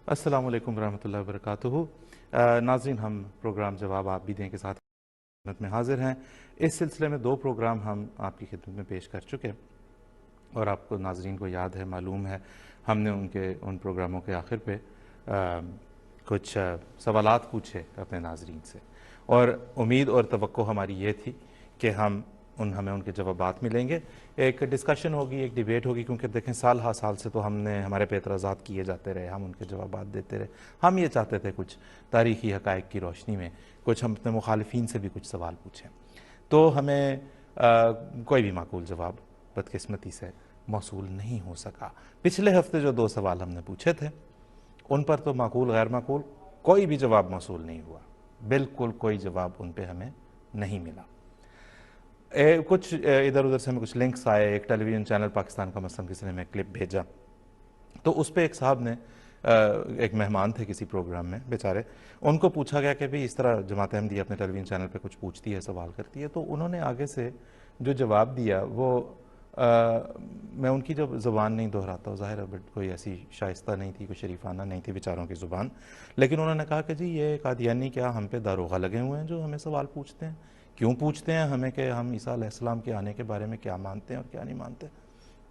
السلام علیکم ورحمۃ اللہ وبرکاتہ۔ ناظرین، ہم پروگرام جواب آپ بھی دیں کے ساتھ خدمت میں حاضر ہیں۔ اس سلسلے میں 2 پروگرام ہم آپ کی خدمت میں پیش کر چکے اور آپ کو ناظرین کو یاد ہے، معلوم ہے، ہم نے ان پروگراموں کے آخر پہ کچھ سوالات پوچھے اپنے ناظرین سے، اور امید اور توقع ہماری یہ تھی کہ ہمیں ان کے جوابات ملیں گے، ایک ڈسکشن ہوگی، ایک ڈیبیٹ ہوگی، کیونکہ دیکھیں سال ہر سال سے تو ہمارے پہ اعتراضات کیے جاتے رہے، ہم ان کے جوابات دیتے رہے۔ ہم یہ چاہتے تھے کچھ تاریخی حقائق کی روشنی میں کچھ ہم اپنے مخالفین سے بھی کچھ سوال پوچھیں، تو ہمیں کوئی بھی معقول جواب بدقسمتی سے موصول نہیں ہو سکا۔ پچھلے ہفتے جو 2 سوال ہم نے پوچھے تھے ان پر تو معقول غیر معقول کوئی بھی جواب موصول نہیں ہوا، بالکل کوئی جواب ان پہ ہمیں نہیں ملا۔ کچھ ادھر ادھر سے ہمیں کچھ لنکس آئے، ایک ٹیلی ویژن چینل پاکستان کا مثلا کسی نے ہمیں کلپ بھیجا، تو اس پہ ایک صاحب نے ایک مہمان تھے کسی پروگرام میں بیچارے، ان کو پوچھا گیا کہ بھئی اس طرح جماعت احمدیہ اپنے ٹیلی ویژن چینل پہ کچھ پوچھتی ہے، سوال کرتی ہے، تو انہوں نے آگے سے جو جواب دیا وہ میں ان کی جو زبان نہیں دہراتا ہوں، ظاہر ہے بٹ کوئی ایسی شائستہ نہیں تھی، کوئی شریفانہ نہیں تھی بیچاروں کی زبان، لیکن انہوں نے کہا کہ جی یہ قادیانی کیا ہم پہ داروغہ لگے ہوئے ہیں جو ہمیں سوال پوچھتے ہیں؟ کیوں پوچھتے ہیں ہمیں کہ ہم عیسیٰ علیہ السلام کے آنے کے بارے میں کیا مانتے ہیں اور کیا نہیں مانتے؟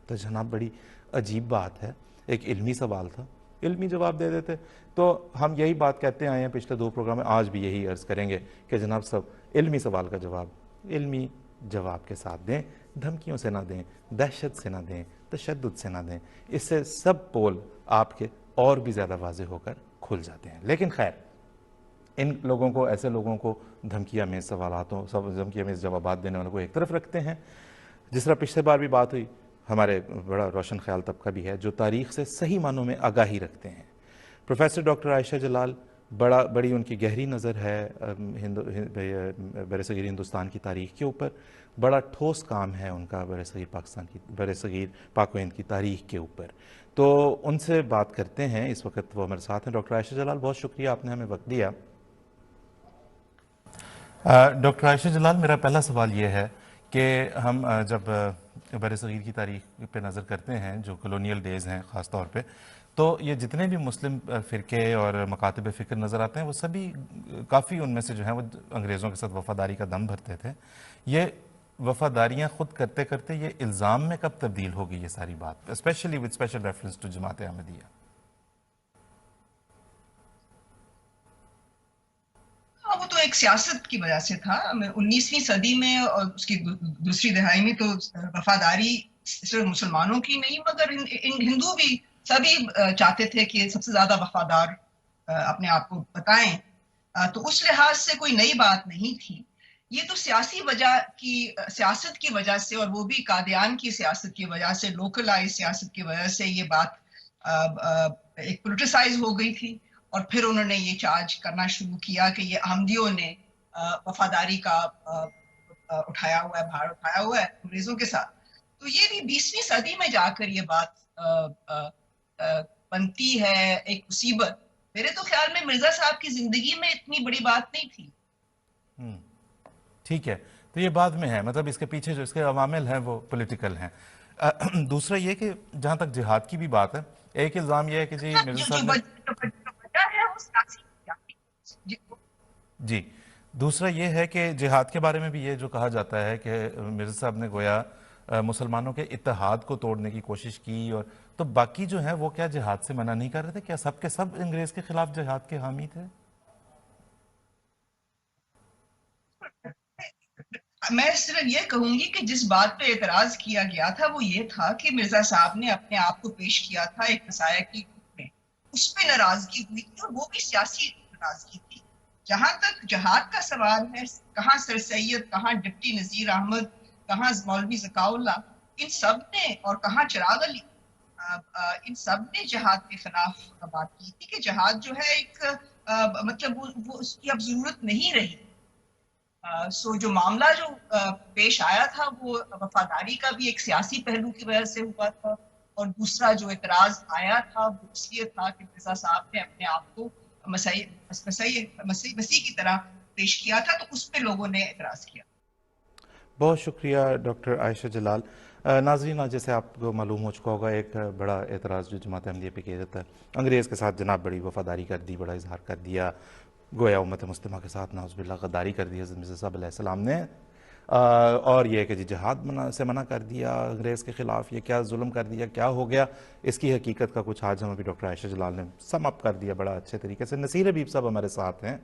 تو جناب بڑی عجیب بات ہے، ایک علمی سوال تھا، علمی جواب دے دیتے۔ تو ہم یہی بات کہتے آئے ہیں پچھلے 2 پروگرام میں، آج بھی یہی عرض کریں گے کہ جناب سب علمی سوال کا جواب علمی جواب کے ساتھ دیں، دھمکیوں سے نہ دیں، دہشت سے نہ دیں، تشدد سے نہ دیں، اس سے سب پول آپ کے اور بھی زیادہ واضح ہو کر کھل جاتے ہیں۔ لیکن خیر، ان لوگوں کو، ایسے لوگوں کو دھمکیاں میں دھمکیاں میں جوابات دینے والوں کو ایک طرف رکھتے ہیں، جس طرح پچھلے بار بھی بات ہوئی، ہمارے بڑا روشن خیال طبقہ بھی ہے جو تاریخ سے صحیح معنوں میں آگاہی رکھتے ہیں۔ پروفیسر ڈاکٹر عائشہ جلال، بڑی ان کی گہری نظر ہے برصغیر ہندوستان کی تاریخ کے اوپر، بڑا ٹھوس کام ہے ان کا برصغیر پاک و ہند کی تاریخ کے اوپر، تو ان سے بات کرتے ہیں۔ اس وقت وہ ہمارے ساتھ ہیں۔ ڈاکٹر عائشہ جلال، بہت شکریہ، آپ نے ہمیں وقت دیا۔ ڈاکٹر عائشہ جلال، میرا پہلا سوال یہ ہے کہ ہم جب برصغیر کی تاریخ پہ نظر کرتے ہیں، جو کلونیل ڈیز ہیں خاص طور پہ، تو یہ جتنے بھی مسلم فرقے اور مکاتب فکر نظر آتے ہیں وہ سبھی کافی ان میں سے جو ہیں وہ انگریزوں کے ساتھ وفاداری کا دم بھرتے تھے۔ یہ وفاداریاں خود کرتے کرتے یہ الزام میں کب تبدیل ہوگی یہ ساری بات، specially with special reference to Jamaat Ahmadiyya? وہ تو ایک سیاست کی وجہ سے تھا۔ 19ویں صدی میں اور اس کی دوسری دہائی میں تو وفاداری صرف مسلمانوں کی نہیں مگر ہندو بھی سبھی چاہتے تھے کہ سب سے زیادہ وفادار اپنے آپ کو بتائیں، تو اس لحاظ سے کوئی نئی بات نہیں تھی۔ یہ تو سیاست کی وجہ سے، اور وہ بھی قادیان کی سیاست کی وجہ سے، لوکلائز سیاست کی وجہ سے یہ بات ایک پولیٹیسائز ہو گئی تھی، اور پھر انہوں نے یہ چارج کرنا شروع کیا کہ یہ احمدیوں نے وفاداری کا بھار اٹھایا ہوا ہے انگریزوں کے ساتھ۔ تو یہ بھی 20ویں صدی میں جا کر یہ بات بنتی ہے ایک مصیبت۔ میرے تو خیال میں مرزا صاحب کی زندگی میں اتنی بڑی بات نہیں تھی۔ ٹھیک ہے، تو یہ بعد میں ہے، مطلب اس کے پیچھے جو اس کے عوامل ہیں وہ پولیٹیکل ہیں۔ دوسرا یہ کہ جہاں تک جہاد کی بھی بات ہے، ایک الزام یہ ہے کہ جی مرزا جو صاحب نے وجہ ہے وہ سیاسی۔ جی، دوسرا یہ ہے کہ جہاد کے بارے میں بھی یہ جو کہا جاتا ہے کہ مرزا صاحب نے گویا مسلمانوں کے اتحاد کو توڑنے کی کوشش کی، اور تو باقی جو ہیں وہ کیا جہاد سے منع نہیں کر رہے تھے؟ کیا سب کے سب انگریز کے خلاف جہاد کے حامی تھے؟ میں صرف یہ کہوں گی کہ جس بات پہ اعتراض کیا گیا تھا وہ یہ تھا کہ مرزا صاحب نے اپنے آپ کو پیش کیا تھا ایک مسائح کی روپ میں، اس پہ ناراضگی ہوئی تھی، اور وہ بھی سیاسی ناراضگی تھی۔ جہاں تک جہاد کا سوال ہے، کہاں سر سید، کہاں ڈپٹی نذیر احمد، کہاں مولوی ذکاء اللہ، ان سب نے، اور کہاں چراغ علی، ان سب نے جہاد کے خلاف بات کی تھی کہ جہاد جو ہے ایک مطلب وہ اس کی اب ضرورت نہیں رہی۔ سو جو معاملہ جو پیش آیا تھا وہ وفاداری کا بھی ایک سیاسی پہلو کی وجہ سے ہوا تھا، اور دوسرا جو اعتراض آیا تھا وہ اس لیے تھا کہ مرزا صاحب نے اپنے آپ کو مسیح کی طرح پیش کیا تھا، تو اس پہ لوگوں نے اعتراض کیا۔ بہت شکریہ ڈاکٹر عائشہ جلال۔ नाज़रीन, जैसे आपको मालूम हो चुका होगा, एक बड़ा एतराज़ जो जमात अहमदिया पे किया जाता है, अंग्रेज़ के साथ जनाब बड़ी वफ़ादारी कर दी, बड़ा इजहार कर दिया, गोया उम्मत मुस्लिमा के साथ नाउज़ुबिल्लाह गद्दारी कर दी हज़रत मिर्ज़ा साहब अलैहिस्सलाम ने, और ये कि जी जिहाद से मना कर दिया अंग्रेज़ के ख़िलाफ़, ये क्या जुल्म कर दिया, क्या हो गया, इसकी हकीकत का कुछ आज हम अभी डॉक्टर आयशा जलाल ने सम अप कर दिया बड़ा अच्छे तरीके से। नसीर हबीब साहब हमारे साथ हैं।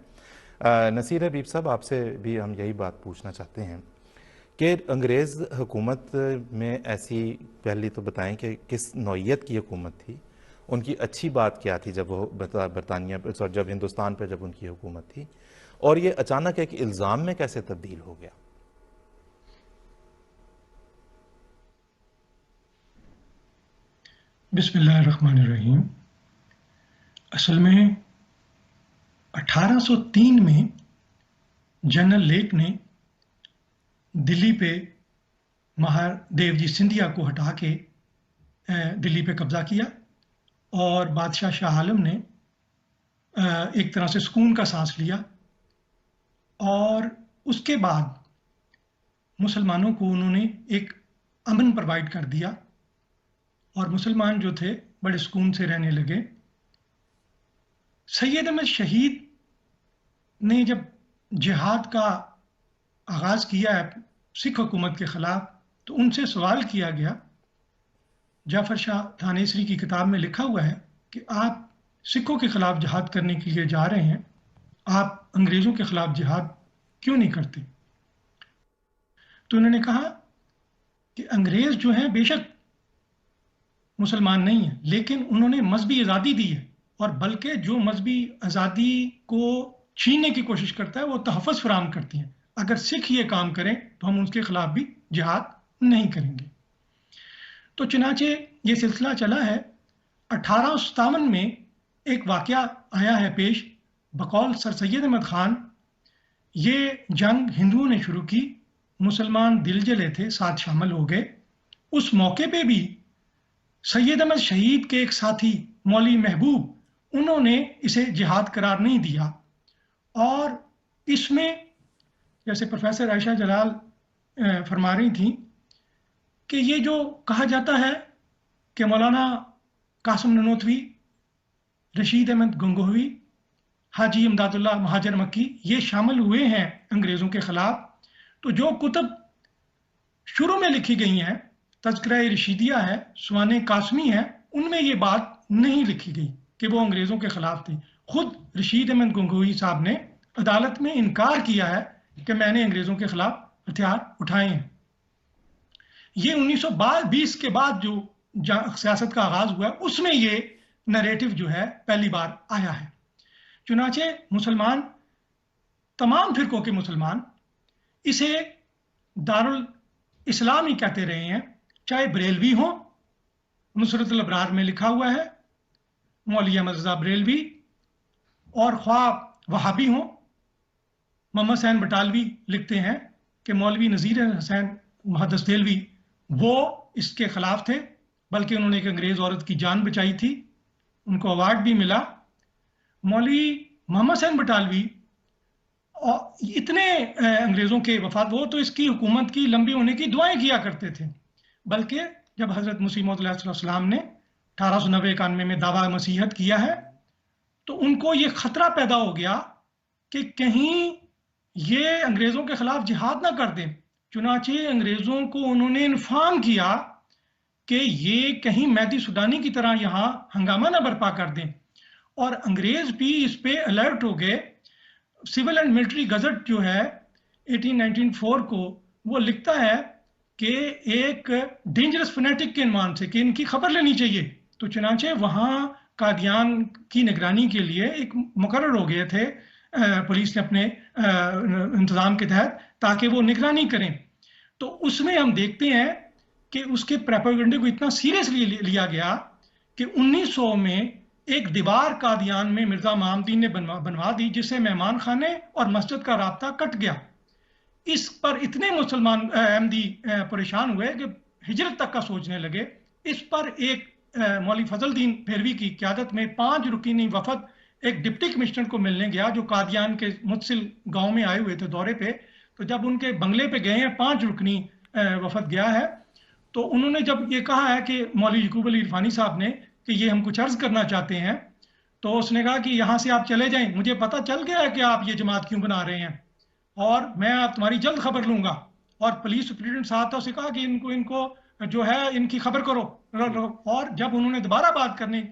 नसीर हबीब साहब, आपसे भी हम यही बात पूछना चाहते हैं कि अंग्रेज़ हुकूमत में ऐसी, पहली तो बताएं कि किस नौइयत की हुकूमत थी, उनकी अच्छी बात क्या थी जब वो बरतानिया पर, जब हिंदुस्तान पर जब उनकी हुकूमत थी, और ये अचानक एक इल्ज़ाम में कैसे तब्दील हो गया? बिस्मिल्लाहिर्रहमानिर्रहीम। असल में 1803 में जनरल लेक ने दिल्ली पे महादेव जी सिंधिया को हटा के दिल्ली पे कब्जा किया और बादशाह शाह आलम ने एक तरह से सुकून का सांस लिया, और उसके बाद मुसलमानों को उन्होंने एक अमन प्रोवाइड कर दिया और मुसलमान जो थे बड़े सुकून से रहने लगे। सैयद अहमद शहीद ने जब जिहाद का आगाज़ किया है सिख हुकूमत के ख़िलाफ़, तो उनसे सवाल किया गया, जाफ़र शाह थानेसरी की किताब में लिखा हुआ है कि आप सिखों के ख़िलाफ़ जिहाद करने के लिए जा रहे हैं, आप अंग्रेज़ों के ख़िलाफ़ जिहाद क्यों नहीं करते? तो उन्होंने कहा कि अंग्रेज़ जो हैं बेशक मुसलमान नहीं है, लेकिन उन्होंने मजहबी आज़ादी दी है, और बल्कि जो मजहबी आज़ादी को छीनने की कोशिश करता है वो तहफ़्फ़ुज़ फराहम करती हैं। अगर सिख ये काम करें तो हम उसके खिलाफ भी जिहाद नहीं करेंगे। तो चुनाचे ये सिलसिला चला है। 1857 में एक वाक़या आया है पेश, बकौल सर सैयद अहमद ख़ान ये जंग हिंदुओं ने शुरू की, मुसलमान दिल जले थे, साथ शामिल हो गए। उस मौके पे भी सैयद अहमद शहीद के एक साथी मौलवी महबूब, उन्होंने इसे जिहाद करार नहीं दिया, और इसमें जैसे प्रोफेसर आयशा जलाल फरमा रही थी कि ये जो कहा जाता है कि मौलाना कासिम ननोतवी, रशीद अहमद गंगोही, हाजी इमदादुल्लाह महाजर मक्की ये शामिल हुए हैं अंग्रेज़ों के ख़िलाफ़, तो जो कुतुब शुरू में लिखी गई हैं, तज़किरा रशीदिया है, सुवाने कासमी है, उनमें ये बात नहीं लिखी गई कि वो अंग्रेज़ों के ख़िलाफ़ थे। खुद रशीद अहमद गंगोही साहब ने अदालत में इनकार किया है कि मैंने अंग्रेज़ों के ख़िलाफ़ हथियार उठाए हैं। ये 1920 के बाद जो सियासत का आगाज़ हुआ उसमें ये नरेटिव जो है पहली बार आया है। चुनाचे मुसलमान, तमाम फ़िरक़ों के मुसलमान इसे दारुल इस्लाम ही कहते रहे हैं, चाहे बरेलवी हो, नुसरतुल अबरार में लिखा हुआ है मौलवी अहमद रज़ा बरेलवी, और ख्वाह वहाबी हो, मोहम्मद हुसैन बटालवी लिखते हैं कि मौलवी नज़ीर हुसैन मुहद्दिस देलवी वो इसके ख़िलाफ़ थे, बल्कि उन्होंने एक अंग्रेज़ औरत की जान बचाई थी, उनको अवार्ड भी मिला। मौलवी मोहम्मद हुसैन बटालवी और इतने अंग्रेज़ों के वफात, वो तो इसकी हुकूमत की लंबी होने की दुआएं किया करते थे, बल्कि जब हज़रत मसीह मौऊद अलैहिस्सलाम ने 1890-91 में दावा मसीहत किया है, तो उनको ये ख़तरा पैदा हो गया कि कहीं ये अंग्रेज़ों के ख़िलाफ़ जिहाद ना कर दें। चुनाचे अंग्रेज़ों को उन्होंने इन्फॉर्म किया कि ये कहीं मैदी सुडानी की तरह यहाँ हंगामा ना बर्पा कर दें, और अंग्रेज़ भी इस पे अलर्ट हो गए। सिविल एंड मिलिट्री गजट जो है 1894 को वो लिखता है कि एक डेंजरस फनेटिक के अनुमान से कि इनकी खबर लेनी चाहिए, तो चुनाचे वहाँ कादियान की निगरानी के लिए एक मुकर्रर हो गए थे पुलिस ने अपने इंतज़ाम के तहत, ताकि वो निगरानी करें। तो उसमें हम देखते हैं कि उसके प्रोपेगेंडे को इतना सीरियसली लिया गया कि 1900 में एक दीवार कादियान में मिर्ज़ा मामदीन ने बनवा दी, जिससे मेहमान खाने और मस्जिद का राब्ता कट गया। इस पर इतने मुसलमान अहमदी परेशान हुए कि हिजरत तक का सोचने लगे। इस पर एक मौलवी फजलदीन फेरवी की क़यादत में 5 रुकीनी वफद एक डिप्टी कमिश्नर को मिलने गया, जो कादियान के मुतसिल गांव में आए हुए थे दौरे पे। तो जब उनके बंगले पे गए हैं, 5 रुकनी वफद गया है, تو उन्होंने जब ये कहा है कि मौलवी यकूब अली इरफानी साहब ने कि ये हम कुछ अर्ज करना चाहते हैं, तो उसने कहा कि यहाँ से आप चले जाएं, मुझे पता चल गया है कि आप ये जमात क्यों बना रहे हैं और मैं आप तुम्हारी जल्द खबर लूंगा। और पुलिस सुप्रिटेंडेंट साहब था, उसे कहा कि इनको जो है इनकी खबर करो। और जब उन्होंने दोबारा बात करनी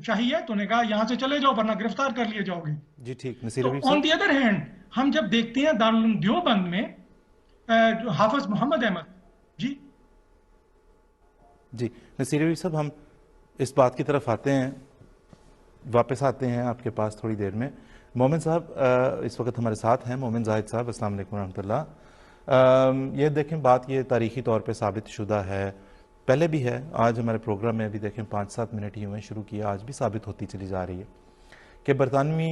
चाहिए तो उन्होंने कहा यहाँ से चले जाओ वरना गिरफ्तार कर लिए जाओगे। जी ठीक, नसीर तो हबीब ऑन साहब। दी अदर हैंड हम जब देखते हैं दारुल उलूम देवबंद में जो हाफिज मोहम्मद अहमद जी जी नसीर हबीब साहब, हम इस बात की तरफ आते हैं, वापस आते हैं आपके पास थोड़ी देर में। मोमिन साहब इस वक्त हमारे साथ हैं, मोमिन जाहिद साहब, अस्सलाम वालेकुम रहमतुल्लाह। ये देखें, बात ये तारीख़ी तौर पे साबित शुदा है, पहले भी है, आज हमारे प्रोग्राम में भी देखें 5-7 मिनट ही हुए शुरू किया, आज भी साबित होती चली जा रही है कि बरतानवी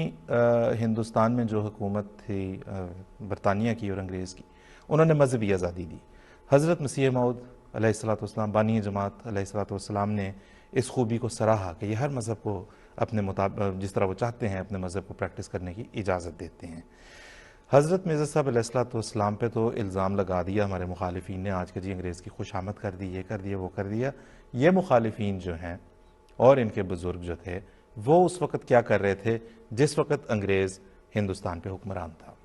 हिंदुस्तान में जो हुकूमत थी बरतानिया की और अंग्रेज़ की, उन्होंने मजहबी आज़ादी दी। हज़रत मसीह मौद अलैहिस्सलाम बानी जमात अलैहिस्सलाम ने इस खूबी को सराहा कि यह हर मज़हब को अपने मुताबिक जिस तरह वो चाहते हैं अपने मज़हब को प्रैक्टिस करने की इजाज़त देते हैं। हज़रत मिर्ज़ा साहब अलैहिस्सलाम पे तो इल्ज़ाम लगा दिया हमारे मुखालिफिन ने आज के, जी अंग्रेज़ की खुशामद कर दी, ये कर दिया, वो कर दिया। ये मुखालिफिन जो हैं और इनके बुज़ुर्ग जो थे वो उस वक़्त क्या कर रहे थे जिस वक़्त अंग्रेज़ हिंदुस्तान पे हुक्मरान था?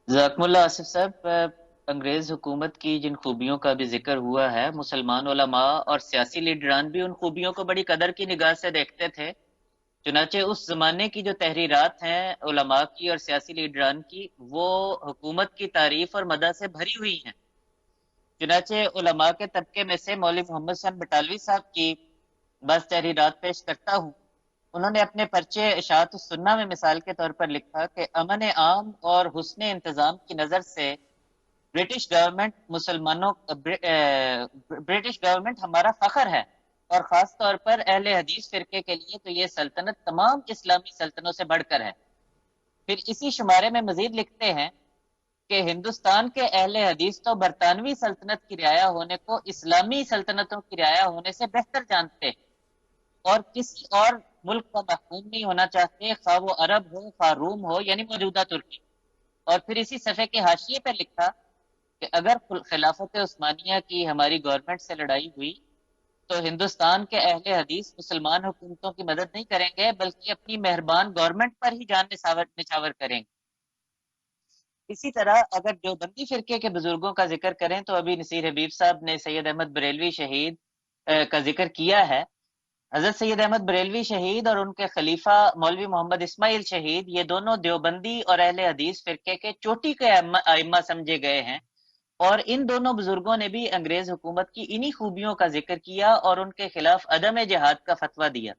ज़ाकमुल्लाह आसिफ साहब, अंग्रेज़ हुकूमत की जिन खूबियों का भी जिक्र हुआ है, मुसलमान उलमा और सियासी लीडरान भी उन खूबियों को बड़ी कदर की निगाह से देखते थे। चुनाचे उस ज़माने की जो तहरीरात हैं उलमा की और सियासी लीडरान की, वो हुकूमत की तारीफ और मदह से भरी हुई हैं। चुनाचे उलमा के तबके में से मौलवी मोहम्मद शाह बटालवी साहब की बस तहरीरात पेश करता हूँ। उन्होंने अपने पर्चे इशाअत सुन्ना में मिसाल के तौर पर लिखा कि अमन आम और हुस्न इंतजाम की नज़र से ब्रिटिश गवर्नमेंट हमारा फख्र है, और ख़ास तौर पर अहले हदीस फिरके के लिए तो ये सल्तनत तमाम इस्लामी सल्तनतों से बढ़कर है। फिर इसी शुमारे में मजीद लिखते हैं कि हिंदुस्तान के अहले हदीस तो बरतानवी सल्तनत की रियाया होने को इस्लामी सल्तनतों की रियाया होने से बेहतर जानते और किसी और मुल्क का महकूम नहीं होना चाहते, खा वो अरब हो खा रूम हो यानी मौजूदा तुर्की। और फिर इसी सफ़े के हाशिए पर लिखा कि अगर खिलाफत उस्मानिया की हमारी गवर्नमेंट से लड़ाई हुई तो हिंदुस्तान के अहले हदीस मुसलमान हुकूमतों की मदद नहीं करेंगे बल्कि अपनी मेहरबान गवर्नमेंट पर ही जान निछावर करेंगे। इसी तरह अगर देवबंदी फिरके के बुजुर्गों का जिक्र करें तो अभी नसीर हबीब साहब ने सैयद अहमद बरेलवी शहीद का जिक्र किया है। हजरत सैयद अहमद बरेलवी शहीद और उनके खलीफा मौलवी मोहम्मद इस्माइल शहीद, ये दोनों देवबंदी और अहले हदीस फिरके के चोटी के अइम्मा समझे गए हैं, और इन दोनों बुजुर्गों ने भी अंग्रेज हुकूमत की इन्हीं खूबियों का जिक्र किया और उनके खिलाफ अदम जिहाद का फतवा दिया।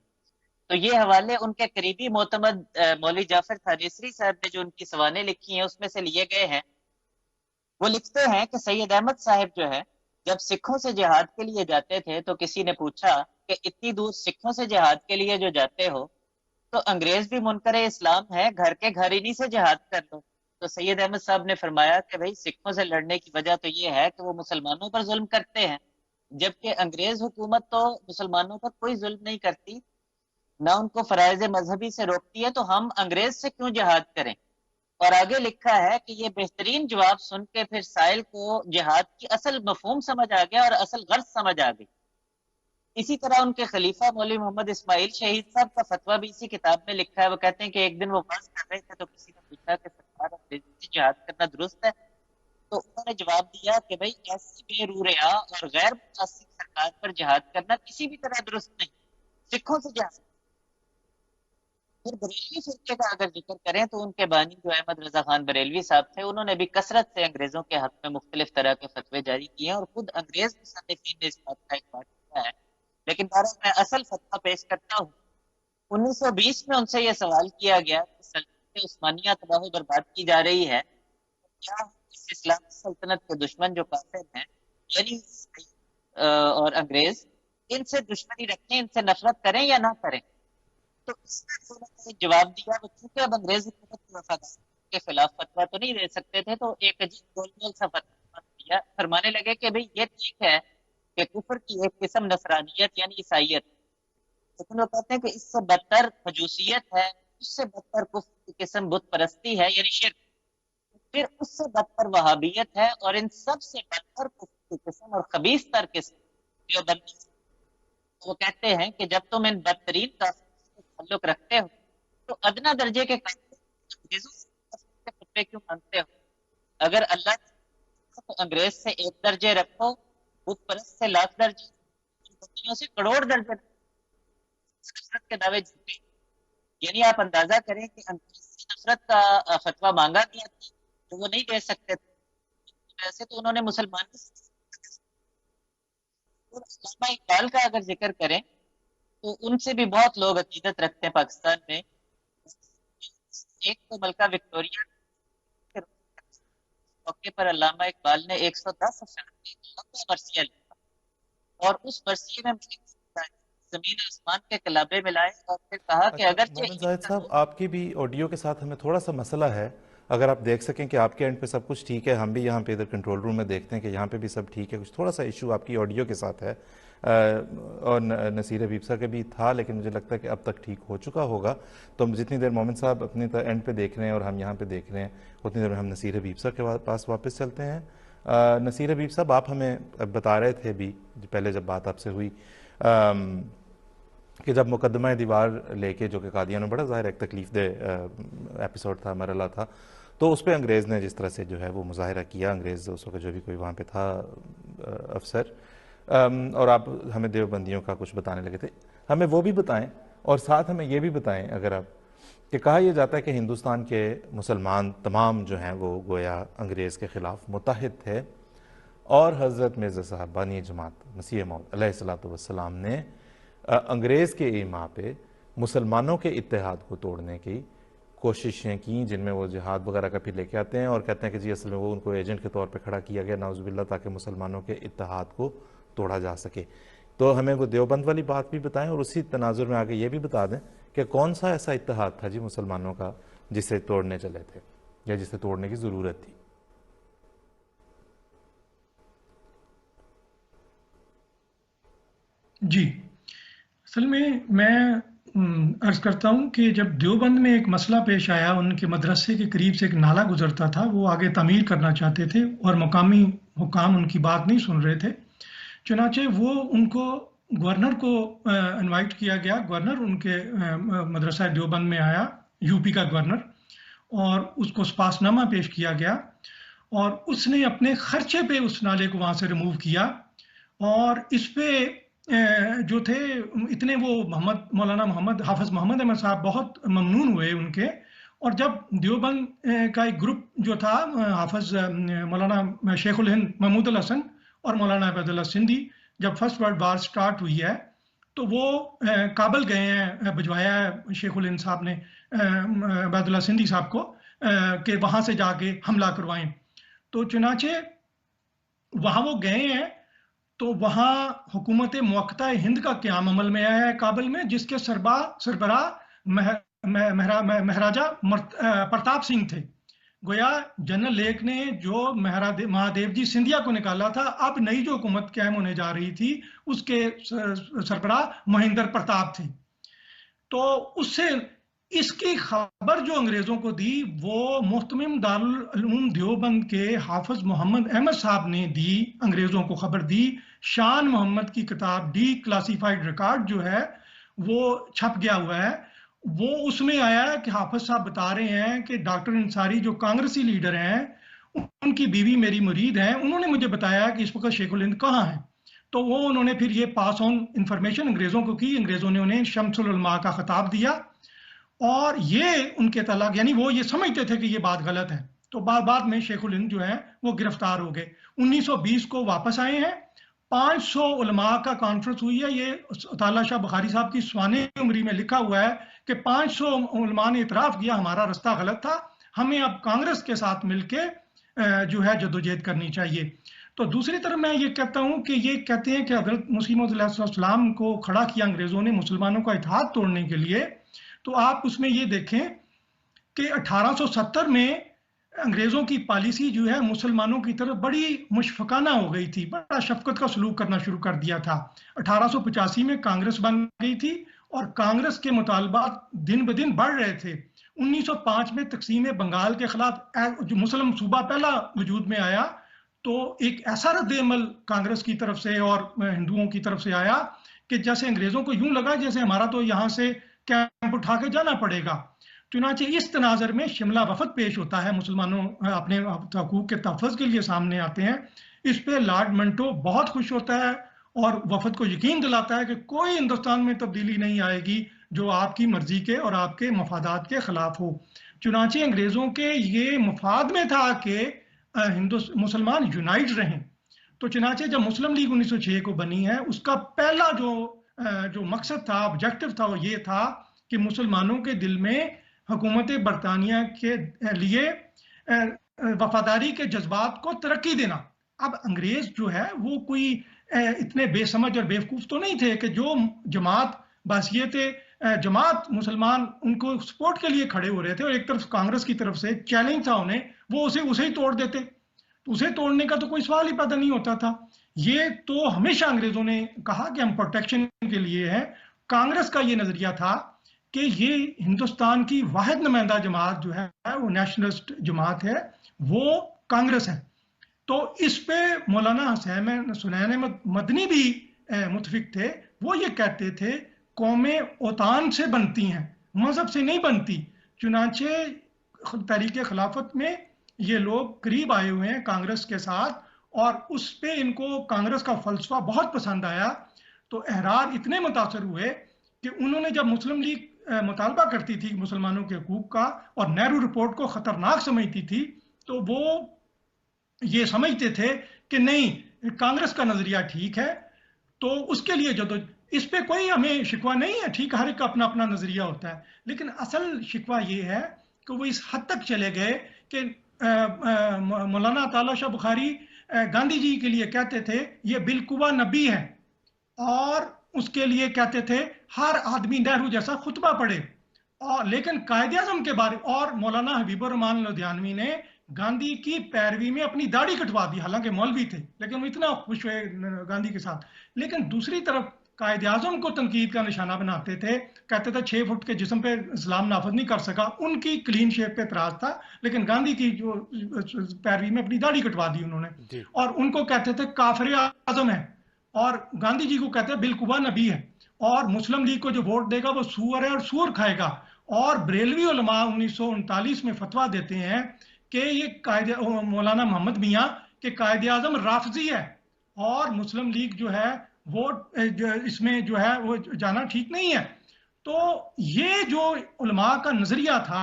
तो ये हवाले उनके करीबी मोतमद मौलवी जाफर थानेसरी साहब ने जो उनकी सवानें लिखी हैं उसमें से लिए गए हैं। वो लिखते हैं कि सैयद अहमद साहब जो है जब सिखों से जिहाद के लिए जाते थे तो किसी ने पूछा कि इतनी दूर सिखों से जिहाद के लिए जो जाते हो तो अंग्रेज भी मुनकर इस्लाम है, घर के घर इन्हीं से जिहाद कर लो। तो सैयद अहमद साहब ने फरमाया कि भाई सिखों से लड़ने की वजह तो ये है कि वो मुसलमानों पर जुल्म करते हैं, जबकि अंग्रेज हुकूमत तो मुसलमानों पर कोई जुल्म नहीं करती, ना उनको फराइज मजहबी से रोकती है, तो हम अंग्रेज से क्यों जिहाद करें। और आगे लिखा है कि ये बेहतरीन जवाब सुन के फिर साइल को जिहाद की असल मफहूम समझ आ गया और असल गर्ज समझ आ गई। इसी तरह उनके खलीफा मौलवी मोहम्मद इस्माइल शहीद साहब का फतवा भी इसी किताब में लिखा है। वो कहते हैं कि एक दिन वो बात कर रहे थे तो किसी ने पूछा कि सरकार अंग्रेजों से जिहाद करना दुरुस्त है, तो उन्होंने जवाब दिया कि भाई ऐसी बेरूरिया और गैर मुतासिब सरकार पर जिहाद करना किसी भी तरह दुरुस्त नहीं, सिखों से जिहाद। फिर बरेलवी फिरके का अगर जिक्र करें तो उनके बानी जो अहमद रजा खान बरेलवी साहब थे, उन्होंने भी कसरत से अंग्रेजों के हक में मुख्तलिफ तरह के फतवे जारी किए हैं और खुद अंग्रेज मुसन्निफीन ने इस बात का एक पार्ट किया है। लेकिन मैं असल फतवा पेश करता हूँ। 1920 में उनसे यह सवाल किया गया कि सल्तनत उस्मानिया तबाह बर्बाद की जा रही है, क्या इस इस्लामी सल्तनत के दुश्मन जो काफिर हैं यानी और अंग्रेज, इनसे दुश्मनी रखें, इनसे नफरत करें या ना करें। तो इसने जवाब दिया क्योंकि अब अंग्रेज हुकूमत की वफादारी के खिलाफ फतवा तो नहीं दे सकते थे, तो एक अजीब गोलमोल सा फतवा दिया। फरमाने लगे कि भाई ये ठीक है कि कुफर की एक किस्म नसरानियत यानी ईसाइयत, लेकिन वो कहते हैं कि इससे बदतर मजूसियत है, उससे बदतर कुफर की किस्म बुत परस्ती है यानी शिर्क। پھر اس سے بدتر وہابیت ہے، اور ان سب سے بدتر قسم اور خبیث تر قسم دیوبندی، وہ کہتے ہیں کہ جب تم ان بدترین کافروں سے تعلق رکھتے ہو تو ادنا درجے کے انگریزوں سے فتوے کیوں مانگتے ہو؟ اگر اللہ تو انگریز سے 1 درجے رکھو، بت پرست سے 1,00,000 درجے، بندیوں سے کروڑ درجے نفرت کے دعوے جھوٹے۔ یعنی آپ اندازہ کریں کہ انگریز سے نفرت کا فتویٰ مانگا گیا تھا جو وہ نہیں دے سکتے تھے، ویسے تو انہوں نے مسلمان علامہ اقبال کا اگر ذکر کریں تو ان سے بھی بہت لوگ عقیدت رکھتے ہیں پاکستان میں۔ ایک تو ملکہ وکٹوریہ موقع پر علامہ اقبال نے 110 مرثیہ لکھا، اور اس مرثیے میں زمین آسمان کے کلابے ملائے، اور پھر کہا کہ اگرچہ مومن زاہد صاحب آپ کی بھی آڈیو کے ساتھ ہمیں تھوڑا سا مسئلہ ہے، اگر آپ دیکھ سکیں کہ آپ کے اینڈ پہ سب کچھ ٹھیک ہے، ہم بھی یہاں پہ ادھر کنٹرول روم میں دیکھتے ہیں کہ یہاں پہ بھی سب ٹھیک ہے، کچھ تھوڑا سا ایشو آپ کی آڈیو کے ساتھ ہے، اور نصیر حبیب صاحب کے بھی تھا، لیکن مجھے لگتا ہے کہ اب تک ٹھیک ہو چکا ہوگا۔ تو جتنی دیر مومن صاحب اپنی اینڈ پہ دیکھ رہے ہیں اور ہم یہاں پہ دیکھ رہے ہیں، اتنی دیر میں ہم نصیر حبیب صاحب کے پاس واپس چلتے ہیں۔ نصیر حبیب صاحب آپ ہمیں بتا رہے تھے بھی پہلے جب بات آپ سے ہوئی کہ جب مقدمہ دیوار لے کے، جو کہ قادیان میں بڑا ظاہر ایک تکلیف دہ ایپیسوڈ تھا، مرحلہ تھا، تو اس پہ انگریز نے جس طرح سے جو ہے وہ مظاہرہ کیا، انگریز اس وقت جو بھی کوئی وہاں پہ تھا افسر، اور آپ ہمیں دیوبندیوں کا کچھ بتانے لگے تھے، ہمیں وہ بھی بتائیں، اور ساتھ ہمیں یہ بھی بتائیں اگر آپ، کہ کہا یہ جاتا ہے کہ ہندوستان کے مسلمان تمام جو ہیں وہ گویا انگریز کے خلاف متحد تھے، اور حضرت مرزا صاحب بانی جماعت مسیح موعود علیہ السلام نے انگریز کے ایما پہ مسلمانوں کے اتحاد کو توڑنے کی کوششیں کی، جن میں وہ جہاد وغیرہ کا پھر لے کے آتے ہیں اور کہتے ہیں کہ جی اصل میں وہ ان کو ایجنٹ کے طور پہ کھڑا کیا گیا نعوذ باللہ، تاکہ مسلمانوں کے اتحاد کو توڑا جا سکے۔ تو ہمیں وہ دیوبند والی بات بھی بتائیں، اور اسی تناظر میں آگے یہ بھی بتا دیں کہ کون سا ایسا اتحاد تھا جی مسلمانوں کا جسے توڑنے چلے تھے یا جسے توڑنے کی ضرورت تھی۔ جی، اصل میں عرض کرتا ہوں کہ جب دیوبند میں ایک مسئلہ پیش آیا، ان کے مدرسے کے قریب سے ایک نالا گزرتا تھا، وہ آگے تعمیر کرنا چاہتے تھے اور مقامی حکام ان کی بات نہیں سن رہے تھے، چنانچہ وہ ان کو گورنر کو انوائٹ کیا گیا، گورنر ان کے مدرسہ دیوبند میں آیا، یو پی کا گورنر، اور اس کو سپاس نامہ پیش کیا گیا، اور اس نے اپنے خرچے پہ اس نالے کو وہاں سے ریموو کیا، اور اس پہ جو تھے اتنے وہ مولانا محمد حافظ محمد احمد صاحب بہت ممنون ہوئے ان کے، اور جب دیوبند کا ایک گروپ جو تھا، حافظ مولانا شیخ الہند محمود الحسن اور مولانا عبید اللہ سندھی، جب فرسٹ ورلڈ وار سٹارٹ ہوئی ہے تو وہ کابل گئے ہیں، بھجوایا ہے شیخ الہند صاحب نے عبید اللہ سندھی صاحب کو کہ وہاں سے جا کے حملہ کروائیں، تو چنانچہ وہاں وہ گئے ہیں، تو وہاں حکومت موقتہ ہند کا قیام عمل میں آیا ہے کابل میں، جس کے سربراہ مہاراجہ پرتاپ سنگھ تھے۔ گویا جنرل لیک نے جو مہادیو جی سندھیا کو نکالا تھا، اب نئی جو حکومت قائم ہونے جا رہی تھی اس کے سربراہ مہندر پرتاپ تھے، تو اس سے اس کی خبر جو انگریزوں کو دی وہ محتمم دارالعلوم دیوبند کے حافظ محمد احمد صاحب نے دی، انگریزوں کو خبر دی۔ شان محمد کی کتاب ڈی کلاسیفائڈ ریکارڈ جو ہے وہ چھپ گیا ہوا ہے، وہ اس میں آیا ہے کہ حافظ صاحب بتا رہے ہیں کہ ڈاکٹر انصاری جو کانگریسی لیڈر ہیں، ان کی بیوی میری مرید ہیں، انہوں نے مجھے بتایا کہ اس وقت شیخ الہند کہاں ہیں، تو وہ انہوں نے پھر یہ پاس آن انفارمیشن انگریزوں کو کی، انگریزوں نے انہیں شمس العلماء کا خطاب دیا، اور یہ ان کے تعلق، یعنی وہ یہ سمجھتے تھے کہ یہ بات غلط ہے، تو بعد میں شیخ الہند جو ہے وہ گرفتار ہو گئے۔ 1920 کو واپس آئے ہیں، 500 علماء کا کانفرنس ہوئی ہے، یہ اطالعہ شاہ بخاری صاحب کی سوانح عمری میں لکھا ہوا ہے کہ 500 علماء نے اعتراف کیا ہمارا رستہ غلط تھا، ہمیں اب کانگریس کے ساتھ مل کے جو ہے جدوجہد کرنی چاہیے۔ تو دوسری طرف میں یہ کہتا ہوں کہ یہ کہتے ہیں کہ حضرت مسیح موعود علیہ السلام کو کھڑا کیا انگریزوں نے مسلمانوں کا اتحاد توڑنے کے لیے، تو آپ اس میں یہ دیکھیں کہ 1870 میں انگریزوں کی پالیسی جو ہے مسلمانوں کی طرف بڑی مشفقانہ ہو گئی تھی، بڑا شفقت کا سلوک کرنا شروع کر دیا تھا۔ 1885 میں کانگریس بن گئی تھی اور کانگریس کے مطالبات دن بدن بڑھ رہے تھے، 1905 में तकसीम बंगाल के खिलाफ जो मुस्लिम सूबा पहला वजूद में आया, तो एक ऐसा रद्द-ए-अमल कांग्रेस की तरफ से और हिंदुओं की तरफ से आया कि जैसे अंग्रेजों को यूं लगा जैसे हमारा तो यहाँ से कैंप उठा के जाना पड़ेगा। चुनांचे इस तनाजर में शिमला वफद पेश होता है, मुसलमानों अपने हकूक के तहफ़्फ़ुज़ के लिए सामने आते हैं। इस पे लॉर्ड मंटो बहुत खुश होता है और वफद को यकीन दिलाता है कि कोई हिंदुस्तान में तब्दीली नहीं आएगी जो आपकी मर्जी के और आपके मफादात के खिलाफ हो। चुनांचे अंग्रेजों के ये मफाद में था कि मुसलमान यूनाइट रहें। तो चुनांचे जब मुस्लिम लीग 1906 को बनी है, उसका पहला जो मकसद था, ऑब्जेक्टिव था, वो ये था कि मुसलमानों के दिल में हुकूमत बरतानिया के लिए वफादारी के जज्बात को तरक्की देना। अब अंग्रेज जो है वो कोई इतने बेसमझ और बेवकूफ़ तो नहीं थे कि जो जमात बासियत जमात मुसलमान उनको सपोर्ट के लिए खड़े हो रहे थे और एक तरफ कांग्रेस की तरफ से चैलेंज था उन्हें, वो उसे ही तोड़ देते, तो उसे तोड़ने का तो कोई सवाल ही पैदा नहीं होता था। ये तो हमेशा अंग्रेजों ने कहा कि हम प्रोटेक्शन के लिए हैं। कांग्रेस का ये नजरिया था कि ये हिंदुस्तान की वाहिद नुमाइंदा जमात जो है वो नेशनलिस्ट जमात है, वो कांग्रेस है। तो इस पे मौलाना हुसैन अहमद मदनी भी मुतफिक थे। वो ये कहते थे कौमें औतान से बनती हैं, मजहब से नहीं बनती। चुनांचे तहरीक खिलाफत में ये लोग करीब आए हुए हैं कांग्रेस के साथ और उस पे इनको कांग्रेस का फलसफा बहुत पसंद आया। तो अहरार इतने मुतासर हुए कि उन्होंने जब मुस्लिम लीग मुतालबा करती थी मुसलमानों के हकूक का और नेहरू रिपोर्ट को खतरनाक समझती थी, तो वो ये समझते थे कि नहीं कांग्रेस का नजरिया ठीक है। तो उसके लिए इस पे कोई हमें शिकवा नहीं है, ठीक, हर एक का अपना अपना नजरिया होता है। लेकिन असल शिकवा ये है कि वो इस हद तक चले गए कि मौलाना ताला शाह बुखारी गांधी जी के लिए कहते थे ये बिलकुवा नबी है, और उसके लिए कहते थे हर आदमी नेहरू जैसा खुतबा पढ़े। और लेकिन कायदे आज़म के बारे, और मौलाना हबीबुर रहमान लुधियानवी ने गांधी की पैरवी में अपनी दाढ़ी कटवा दी, हालांकि मौलवी थे लेकिन वो इतना खुश हुए गांधी के साथ। लेकिन दूसरी तरफ कायदे आज़म को तनकीद का निशाना बनाते थे, कहते थे 6 फुट के जिस्म पे इस्लाम नाफज नहीं कर सका, उनकी क्लीन शेप पे एतराज था, लेकिन गांधी की जो पैरवी में अपनी दाढ़ी कटवा दी उन्होंने। और उनको कहते थे काफिर आजम है, और गांधी जी को कहते हैं बिलकुवा नबी है, और मुस्लिम लीग को जो वोट देगा वो सूअर है और सूअर खाएगा। और बरेलवी उलमा 1939 में फतवा देते हैं कि ये कायदे मौलाना मोहम्मद मियाँ के कायदे आज़म राफजी है और मुस्लिम लीग जो है वोट इसमें जो है वो जाना ठीक नहीं है। तो ये जो उलमा का नजरिया था,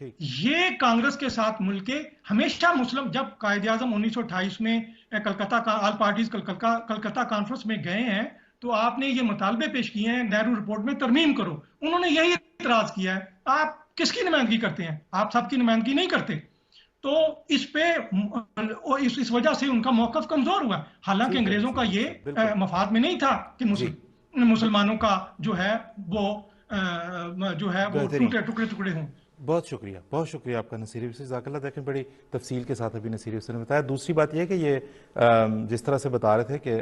ये कांग्रेस के साथ मिलके हमेशा मुस्लिम, जब कायदे आज़म 1928 में कलकत्ता का ऑल पार्टीज कलकत्ता कॉन्फ्रेंस में गए हैं, तो आपने ये मुतालबे पेश किए हैं नेहरू रिपोर्ट में तरमीम करो, उन्होंने यही इतराज किया है आप किसकी नुमाइंदगी करते हैं, आप सबकी नुमाइंदगी नहीं करते। तो इस पे इस वजह से उनका मौकफ कमजोर हुआ। हालांकि अंग्रेजों का ये मफाद में नहीं था कि मुसलमानों का जो है वो टुकड़े टुकड़े हों। बहुत शुक्रिया आपका नसीर हुसैन, जज़ाकल्लाह। लेकिन बड़ी तफसील के साथ अभी नसीर हुसैन ने बताया। दूसरी बात यह है कि ये जिस तरह से बता रहे थे कि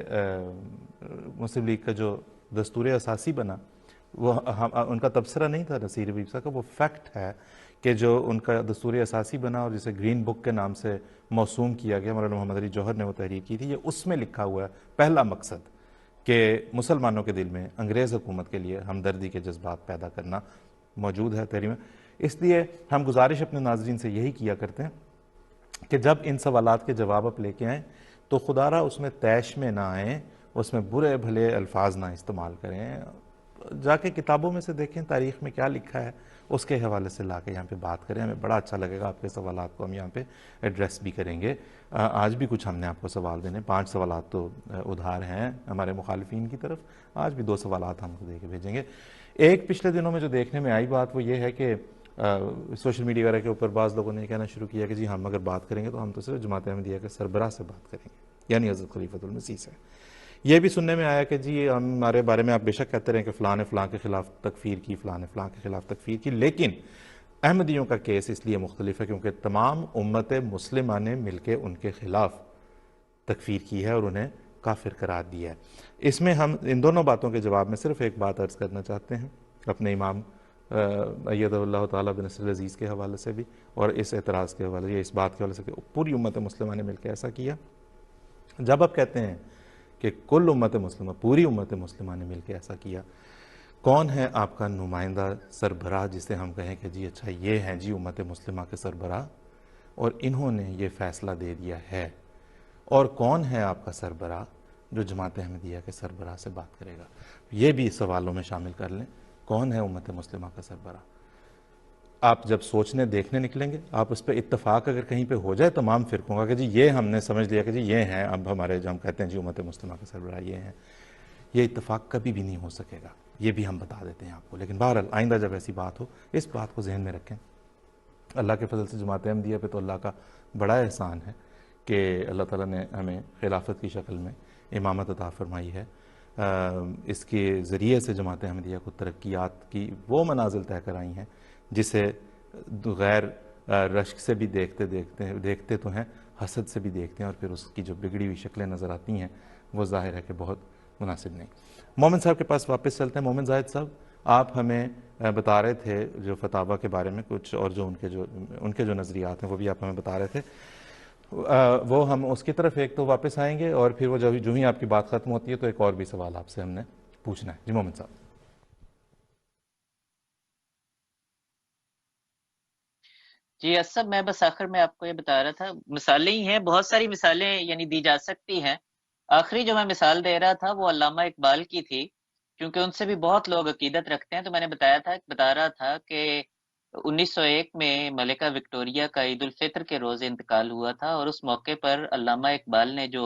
मुस्लिम लीग का जो दस्तूर असासी बना वो उनका तबसरा नहीं था नसीर हुसैन का, वो फैक्ट है कि जो उनका दस्तूर असासी बना और जिसे ग्रीन बुक के नाम से मौसूम किया गया, मौलाना मोहम्मद अली जौहर ने वो तहरीर की थी, ये उसमें लिखा हुआ है पहला मकसद कि मुसलमानों के दिल में अंग्रेज़ हुकूमत के लिए हमदर्दी के जज्बात पैदा करना मौजूद है तहरीर में। इसलिए हम गुजारिश अपने नाज़रीन से यही किया करते हैं कि जब इन सवालात के जवाब आप लेके आएँ तो खुदारा उसमें तैश में ना आएँ, उसमें बुरे भले अल्फाज ना इस्तेमाल करें, जाके किताबों में से देखें तारीख़ में क्या लिखा है, उसके हवाले से ला के यहाँ पे बात करें। हमें बड़ा अच्छा लगेगा, आपके सवालात को हम यहाँ पे एड्रेस भी करेंगे। आज भी कुछ हमने आपको सवाल देने, 5 सवालात तो उधार हैं हमारे मुखालिफिन की तरफ, आज भी 2 सवालात हमको दे के भेजेंगे। एक पिछले दिनों में जो देखने में आई बात वो ये है कि सोशल मीडिया वगैरह के ऊपर बाज़ लोगों ने कहना शुरू किया कि जी हम अगर बात करेंगे तो हम तो सिर्फ जमात अहमदिया के सरबराह से बात करेंगे, यानी हज़रत खलीफतुल मसीह से। ये भी सुनने में आया कि जी हमारे बारे में आप बेशक कहते रहें कि फ़लाँ ने फ़लाँ के ख़िलाफ़ तकफ़ीर की, फ़लाँ ने फ़लाँ के ख़िलाफ़ तकफ़ीर की, लेकिन अहमदियों का केस इसलिए मुख्तलिफ है क्योंकि तमाम उम्मत मुस्लिमा ने मिलकर उनके ख़िलाफ़ तकफ़ीर की है और उन्हें काफिर करार दिया है। इसमें हम इन दोनों बातों के जवाब में सिर्फ एक बात अर्ज़ करना चाहते हैं अपने इमाम अय्यद अल्लाह ताला बिनस्रिल अज़ीज़ के हवाले से भी, और इस एतराज़ के हवाले, ये इस बात के हवाले से कि पूरी उम्मत मुस्लिमा ने मिलकर ऐसा किया। जब आप कहते हैं कि कुल उम्मत मुस्लिमा, पूरी उम्मत मुस्लिमा ने मिलकर ऐसा किया, कौन है आपका नुमाइंदा सरबराह जिसे हम कहें कि जी अच्छा ये हैं जी उम्मत मुस्लिमा के सरबराह और इन्होंने ये फ़ैसला दे दिया है, और कौन है आपका सरबराह जो जमात अहमदिया के सरबराह से बात करेगा? ये भी सवालों में शामिल कर लें, कौन है उम्मत मुस्लिमा का सरबराह? आप जब सोचने देखने निकलेंगे, आप उस पर इत्तफाक अगर कहीं पे हो जाए तमाम फ़िरक़ों का कि जी ये हमने समझ लिया कि जी ये हैं अब हमारे, जो हम कहते हैं जी उम्मत मुस्लिमा का सरबराह ये हैं, ये इत्तफाक कभी भी नहीं हो सकेगा, ये भी हम बता देते हैं आपको। लेकिन बहरहाल आइंदा जब ऐसी बात हो, इस बात को जहन में रखें। अल्लाह के फजल से जमात अहमदिया पे तो अल्लाह का बड़ा एहसान है कि अल्लाह ताला ने हमें खिलाफत की शक्ल में इमामत अता फरमाई है। इसके ज़रिए से जमात अहमदिया को तरक्कियात की वो मनाजिल तय कराई हैं जिसे गैर रश्क से भी देखते तो हैं, हसद से भी देखते हैं, और फिर उसकी जो बिगड़ी हुई शक्लें नज़र आती हैं वो ज़ाहिर है कि बहुत मुनासिब नहीं। मोमिन साहब के पास वापस चलते हैं। मोमिन जाहिद साहब, आप हमें बता रहे थे जो फतावा के बारे में कुछ, और जो उनके जो नज़रियात हैं वो भी आप हमें बता रहे थे। वो हम उसकी तरफ एक तो वापस आएंगे, और फिर वो जो ही आपकी बात ख़त्म होती है तो एक और भी सवाल आपसे हमने पूछना है। जी मोमिन साहब। जी असद, मैं बस आखिर में आपको ये बता रहा था, मिसालें ही हैं, बहुत सारी मिसालें यानी दी जा सकती हैं। आखिरी जो मैं मिसाल दे रहा था वो अल्लामा इकबाल की थी, क्योंकि उनसे भी बहुत लोग अकीदत रखते हैं। तो मैंने बता रहा था कि 1901 में मलिका विक्टोरिया का ईद उल फित्र के रोज़ इंतकाल हुआ था, और उस मौके पर अल्लामा इकबाल ने जो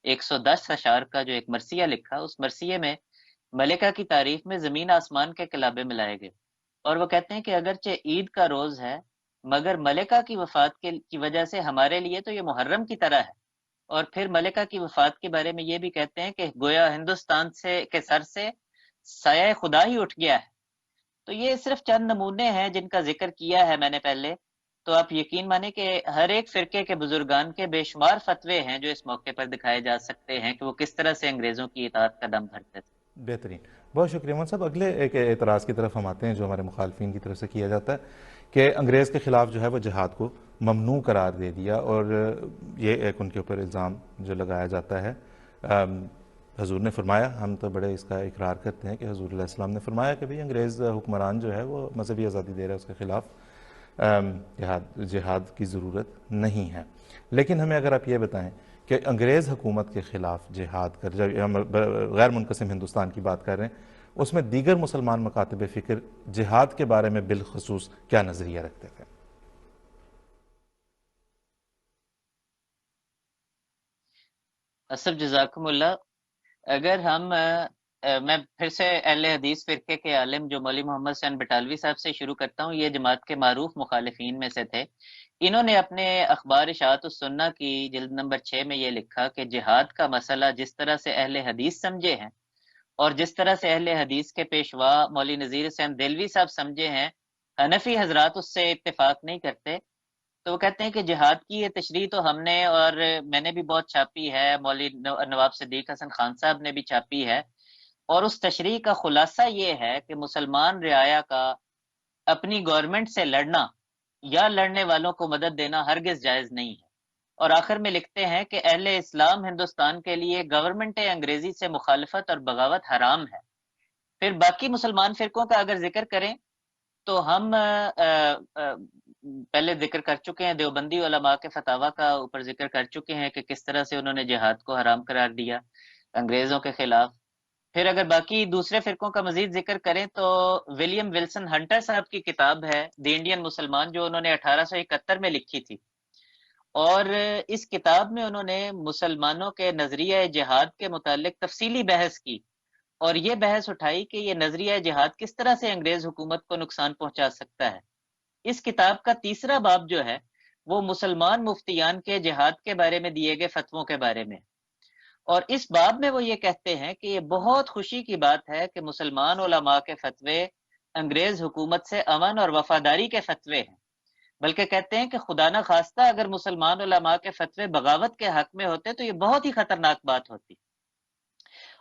110 अशार का जो एक मरसिया लिखा, उस मरसिये में मलिका की तारीफ में ज़मीन आसमान के कलाबे मिलाए गए। और वो कहते हैं कि अगरचे ईद का रोज़ है, मगर मलिका की वफ़ात की वजह से हमारे लिए तो ये मुहर्रम की तरह है। और फिर मलिका की वफ़ात के बारे में ये भी कहते हैं कि गोया हिंदुस्तान के सर से साया खुदा ही उठ गया है। तो ये सिर्फ चंद नमूने हैं जिनका जिक्र किया है मैंने पहले। तो आप यकीन माने कि हर एक फ़िरके के बुजुर्गान के बेशुमार फतवे हैं जो इस मौके पर दिखाए जा सकते हैं कि वो किस तरह से अंग्रेज़ों की इताअत का दम भरते थे। बेहतरीन, बहुत शुक्रिया मोहन साहब। अगले एक एतराज़ की तरफ हम आते हैं जो हमारे मुखालफिन की तरफ से किया जाता है कि अंग्रेज़ के ख़िलाफ़ जो है वो जिहाद को ममनू करार दे दिया, और ये एक उनके ऊपर इल्ज़ाम जो लगाया जाता है। हजूर ने फरमाया, हम तो बड़े इसका इकरार करते हैं कि हजूर अलैहि सलाम ने फरमाया कि भाई अंग्रेज़ हुक्मरान जो है वो मजहबी आज़ादी दे रहा है, उसके ख़िलाफ़ जिहाद की ज़रूरत नहीं है। लेकिन हमें अगर आप ये बताएं कि अंग्रेज़ हुकूमत के ख़िलाफ़ जिहाद कर, जब हम गैर मुनक़सिम हिंदुस्तान की बात कर रहे हैं, उसमें दीगर मुसलमान मकातब फ़िक्र जिहाद के बारे में बिलखसूस क्या नज़रिया रखते थे? असफ जज़ाकुमुल्लाह, अगर मैं फिर से अहले हदीस फ़िरके के आलिम जो मौलवी मोहम्मद हुसैन बटालवी साहब से शुरू करता हूँ। ये जमात के मारूफ मुखालिफिन में से थे। इन्होंने अपने अखबार इशाअत उस सुन्ना की जिल्द नंबर 6 में ये लिखा कि जिहाद का मसला जिस तरह से अहले हदीस समझे हैं, और जिस तरह से अहले हदीस के पेशवा मौलवी नज़ीर हुसैन देलवी साहब समझे हैं, हनफी हजरात उससे इत्तेफाक नहीं करते। तो वो कहते हैं कि जिहाद की ये तशरीह तो हमने और मैंने भी बहुत छापी है, मौलवी नवाब सिद्दीक हसन खान साहब ने भी छापी है, और उस तशरीह का खुलासा ये है कि मुसलमान रियाया का अपनी गवर्नमेंट से लड़ना या लड़ने वालों को मदद देना हरगिज जायज़ नहीं है। और आखिर में लिखते हैं कि अहले इस्लाम हिंदुस्तान के लिए गवर्नमेंट अंग्रेजी से मुखालफत और बगावत हराम है। फिर बाकी मुसलमान फिरकों का अगर जिक्र करें तो हम पहले जिक्र कर चुके हैं, देवबंदी उलमा के फतावा का ऊपर जिक्र कर चुके हैं कि किस तरह से उन्होंने जिहाद को हराम करार दिया अंग्रेजों के खिलाफ। फिर अगर बाकी दूसरे फिरकों का मजीद जिक्र करें तो विलियम विल्सन हंटर साहब की किताब है द इंडियन मुसलमान, जो उन्होंने 1871 में लिखी थी, और इस किताब में उन्होंने मुसलमानों के नजरिया जिहाद के मुतालिक तफसीली बहस की, और ये बहस उठाई कि ये नजरिया जिहाद किस तरह से अंग्रेज हुकूमत को नुकसान पहुंचा सकता है। इस किताब का तीसरा बाब जो है वो मुसलमान मुफ्तियान के जिहाद के बारे में दिए गए फतवों के बारे में, और इस बाब में वो ये कहते हैं कि ये बहुत खुशी की बात है कि मुसलमान उलमा के फतवे अंग्रेज हुकूमत से अमन और वफादारी के फतवे हैं। बल्कि कहते हैं कि खुदा न खास्ता अगर मुसलमान उलमा के फतवे बगावत के हक में होते तो ये बहुत ही खतरनाक बात होती।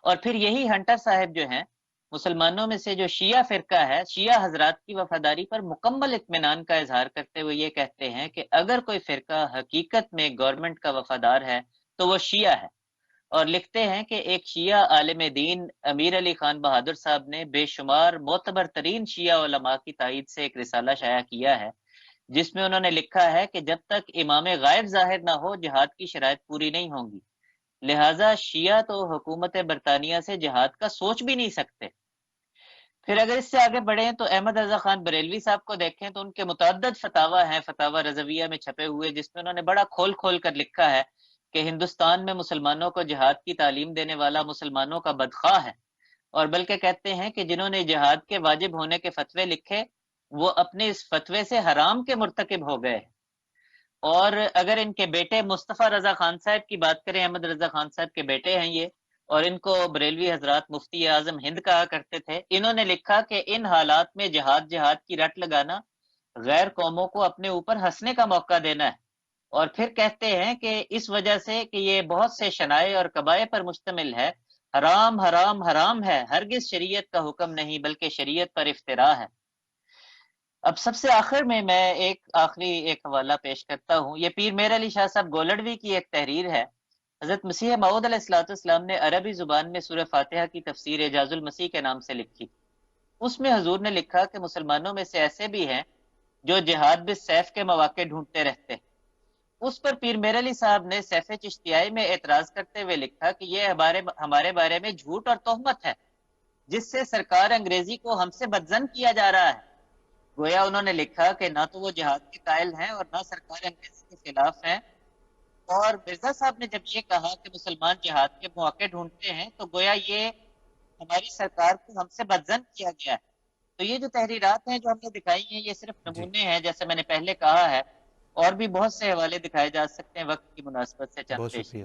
और फिर यही हंटर साहब जो हैं مسلمانوں میں سے جو شیعہ فرقہ ہے، شیعہ حضرات کی وفاداری پر مکمل اطمینان کا اظہار کرتے ہوئے یہ کہتے ہیں کہ اگر کوئی فرقہ حقیقت میں گورنمنٹ کا وفادار ہے تو وہ شیعہ ہے، اور لکھتے ہیں کہ ایک شیعہ عالم دین امیر علی خان بہادر صاحب نے بے شمار معتبر ترین شیعہ علماء کی تائید سے ایک رسالہ شائع کیا ہے، جس میں انہوں نے لکھا ہے کہ جب تک امام غائب ظاہر نہ ہو جہاد کی شرائط پوری نہیں ہوں گی، لہٰذا شیعہ تو حکومت برطانیہ سے جہاد کا سوچ بھی نہیں سکتے۔ پھر اگر اس سے آگے بڑھیں تو احمد رضا خان بریلوی صاحب کو دیکھیں تو ان کے متعدد فتاوی ہیں فتاوی رضویہ میں چھپے ہوئے، جس میں انہوں نے بڑا کھول کھول کر لکھا ہے کہ ہندوستان میں مسلمانوں کو جہاد کی تعلیم دینے والا مسلمانوں کا بدخواہ ہے، اور بلکہ کہتے ہیں کہ جنہوں نے جہاد کے واجب ہونے کے فتوے لکھے وہ اپنے اس فتوے سے حرام کے مرتکب ہو گئے۔ اور اگر ان کے بیٹے مصطفیٰ رضا خان صاحب کی بات کریں، احمد رضا خان صاحب کے بیٹے ہیں یہ، اور ان کو بریلوی حضرات مفتی اعظم ہند کہا کرتے تھے، انہوں نے لکھا کہ ان حالات میں جہاد کی رٹ لگانا غیر قوموں کو اپنے اوپر ہنسنے کا موقع دینا ہے، اور پھر کہتے ہیں کہ اس وجہ سے کہ یہ بہت سے شنائع اور قبائع پر مشتمل ہے، حرام حرام حرام ہے، ہرگز شریعت کا حکم نہیں بلکہ شریعت پر افتراء ہے۔ اب سب سے آخر میں ایک آخری حوالہ پیش کرتا ہوں، یہ پیر میر علی شاہ صاحب گولڑوی کی ایک تحریر ہے۔ حضرت مسیح موعود علیہ السلام نے عربی زبان میں سورہ فاتحہ کی تفسیر اعجاز المسیح کے نام سے لکھی۔ اس میں حضور نے لکھا کہ مسلمانوں میں سے ایسے بھی ہیں جو جہاد بالسیف کے مواقع ڈھونڈتے رہتے ہیں۔ اس پر پیر میر علی صاحب نے سیف چشتیائی میں اعتراض کرتے ہوئے لکھا کہ یہ ہمارے بارے میں جھوٹ اور تہمت ہے، جس سے سرکار انگریزی کو ہم سے بدظن کیا جا رہا ہے۔ گویا انہوں نے لکھا کہ نہ تو وہ جہاد کے قائل ہیں اور نہ سرکار انگریزی کے خلاف ہیں، اور مرزا صاحب نے جب یہ کہا کہ مسلمان جہاد کے مواقع ڈھونڈتے ہیں تو گویا یہ ہماری سرکار کو ہم سے بدظن کیا گیا ہے۔ تو یہ جو تحریرات ہیں جو ہم نے دکھائی ہیں یہ صرف نمونے ہیں، جیسے میں نے پہلے کہا ہے، اور بھی بہت سے حوالے دکھائے جا سکتے ہیں، وقت کی مناسبت سے چند بہت پیش۔ شکریہ،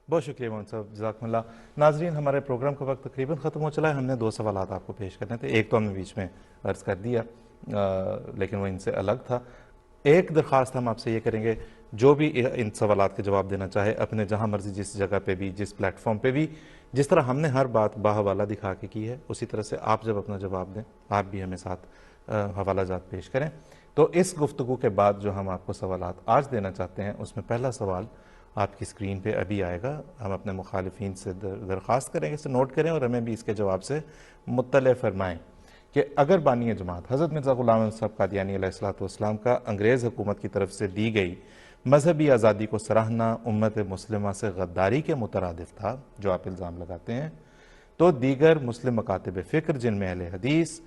بہت شکریہ مولانا صاحب، جزاکم اللہ۔ ناظرین، ہمارے پروگرام کا وقت تقریباً ختم ہو چلا ہے۔ ہم نے 2 سوالات آپ کو پیش کرنے تھے، ایک تو ہم نے بیچ میں عرض کر دیا لیکن وہ ان سے الگ تھا۔ ایک درخواست ہم آپ سے یہ کریں گے، جو بھی ان سوالات کے جواب دینا چاہے اپنے جہاں مرضی جس جگہ پہ بھی جس پلیٹ فارم پہ بھی، جس طرح ہم نے ہر بات باحوالہ دکھا کے کی ہے اسی طرح سے آپ جب اپنا جواب دیں آپ بھی ہمیں ساتھ حوالہ جات پیش کریں۔ تو اس گفتگو کے بعد جو ہم آپ کو سوالات آج دینا چاہتے ہیں اس میں پہلا سوال آپ کی اسکرین پہ ابھی آئے گا۔ ہم اپنے مخالفین سے درخواست کریں گے اسے نوٹ کریں اور ہمیں بھی اس کے جواب سے مطلع فرمائیں کہ اگر بانی جماعت حضرت مرزا غلام احمد صاحب قادیانی علیہ السلام کا انگریز حکومت کی طرف سے دی گئی مذہبی آزادی کو سراہنا امت مسلمہ سے غداری کے مترادف تھا، جو آپ الزام لگاتے ہیں، تو دیگر مسلم مکاتب فکر جن میں اہل حدیث،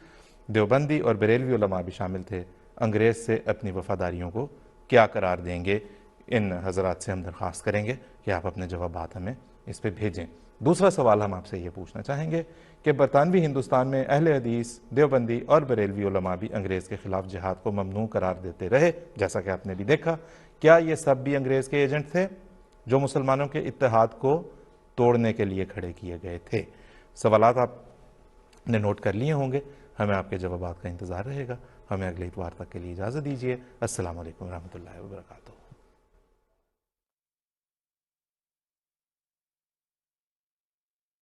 دیوبندی اور بریلوی علماء بھی شامل تھے، انگریز سے اپنی وفاداریوں کو کیا قرار دیں گے؟ ان حضرات سے ہم درخواست کریں گے کہ آپ اپنے جوابات ہمیں اس پہ بھیجیں۔ دوسرا سوال ہم آپ سے یہ پوچھنا چاہیں گے کہ برطانوی ہندوستان میں اہل حدیث، دیوبندی اور بریلوی علماء بھی انگریز کے خلاف جہاد کو ممنوع قرار دیتے رہے، جیسا کہ آپ نے بھی دیکھا۔ کیا یہ سب بھی انگریز کے ایجنٹ تھے جو مسلمانوں کے اتحاد کو توڑنے کے لیے کھڑے کیے گئے تھے؟ سوالات آپ نے نوٹ کر لیے ہوں گے، ہمیں آپ کے جوابات کا انتظار رہے گا۔ ہمیں اگلے اتوار تک کے لیے اجازت دیجیے۔ السلام علیکم ورحمۃ اللہ وبرکاتہ۔